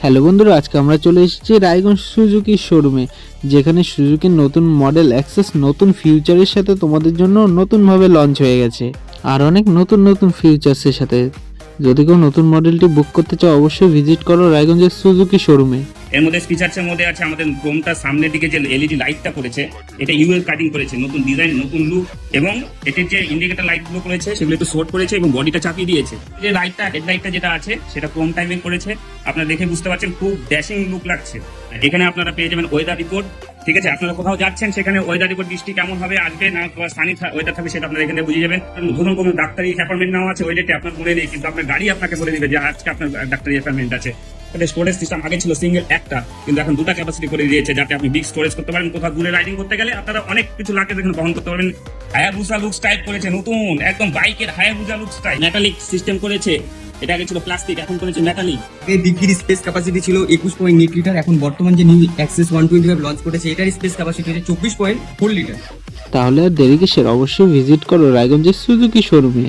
Hello বন্ধুরা, আজকে আমরা চলে এসেছি রায়গঞ্জ সুজুকি শোরুমে, যেখানে সুজুকির নতুন মডেল অ্যাক্সেস নতুন ফিউচারের সাথে তোমাদের জন্য নতুনভাবে লঞ্চ হয়ে গেছে। আর অনেক নতুন নতুন ফিউচার্সের সাথে। যদি কেউ নতুন মডেলটি বুক করতে চাও, অবশ্যই ভিজিট করো রায়গঞ্জের সুজুকি শোরুমে। এর মধ্যে ফিচার্সের মধ্যে আছে আমাদের ক্রোমটা সামনের দিকে যে এলইডি লাইটটা করেছে, এটা ইউএল কাটিং করেছে, নতুন ডিজাইন, নতুন লুক, এবং এটির যে ইন্ডিকেটর লাইটগুলো করেছে সেগুলো একটু শর্ট করেছে এবং বডিটা চাপিয়ে দিয়েছে। যে লাইটটা, হেডলাইটটা যেটা আছে সেটা ক্রোম টাইপিং করেছে, আপনারা দেখে বুঝতে পারছেন খুব ড্যাশিং লুক লাগছে। এখানে আপনারা পেয়ে যাবেন ওয়েদার রিপোর্ট। ঠিক আছে, আপনারা কোথাও যাচ্ছেন সেখানে ওয়েদার রিপোর্ট, বৃষ্টি কেমন হবে আজকে, না সানি ওয়েদার থাকবে, সেটা আপনারা এখানে বুঝে যাবেন। ধরুন কোনো ডাক্তারি অ্যাপয়েন্টমেন্ট নেওয়া আছে, ওই ডেটে আপনার বলে নেই, কিন্তু আপনার গাড়ি আপনাকে বলে দিবে যে আজকে আপনার ডাক্তারি অ্যাপয়েন্টমেন্ট আছে। স্টোরেজ সিস্টেম আগে ছিল সিঙ্গেল একটা, কিন্তু এখন দুটা ক্যাপাসিটি করে দিয়েছে, যাতে আপনি বিগ স্টোরেজ করতে পারেন। কোথাও দূরে রাইডিং করতে গেলে আপনারা অনেক কিছু লাগেজ এখানে বহন করতে পারবেন। হায়াবুসা লুকস টাইপ করেছে, নতুন একদম বাইকের Hayabusa looks type. Metallic system করেছে, এটা আগে ছিল প্লাস্টিক, এখন করেছে মেটালিক। এর ডিগ্রির স্পেস ক্যাপাসিটি ছিল 21.8 লিটার, এখন বর্তমান যে নিউ অ্যাক্সেস 125 লঞ্চ করেছে এটার স্পেস ক্যাপাসিটি হচ্ছে 24.4 লিটার। তাহলে আর দেরি কিসের, অবশ্যই ভিজিট করো রায়গঞ্জের সুজুকি শোরুমে।